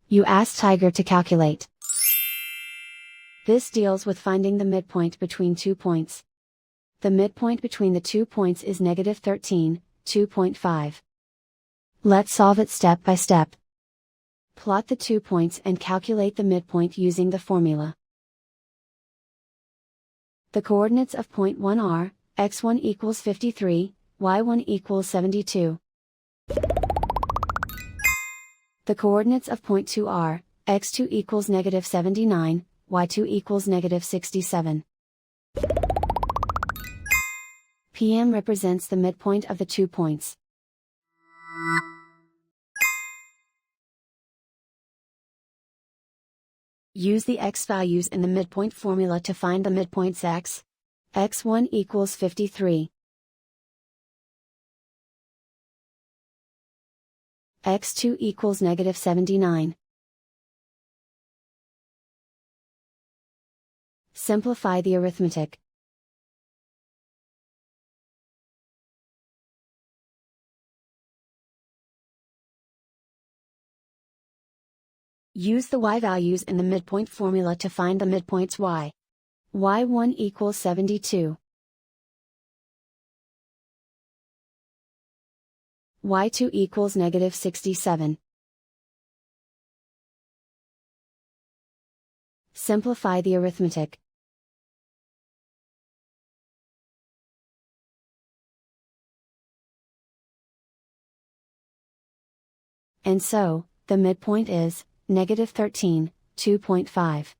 You ask Tiger to calculate. This deals with finding the midpoint between 2 points. The midpoint between the 2 points is -13, 2.5. Let's solve it step by step. Plot the 2 points and calculate the midpoint using the formula. The coordinates of point 1 are, x1 equals 53, y1 equals 72. The coordinates of point 2 are, x2 equals -79, y2 equals -67. PM represents the midpoint of the 2 points. Use the x values in the midpoint formula to find the midpoints x. x1 equals 53. x2 equals -79. Simplify the arithmetic. Use the y values in the midpoint formula to find the midpoints y. y1 equals 72. y2 equals -67. Simplify the arithmetic. And so, the midpoint is -13, 2.5.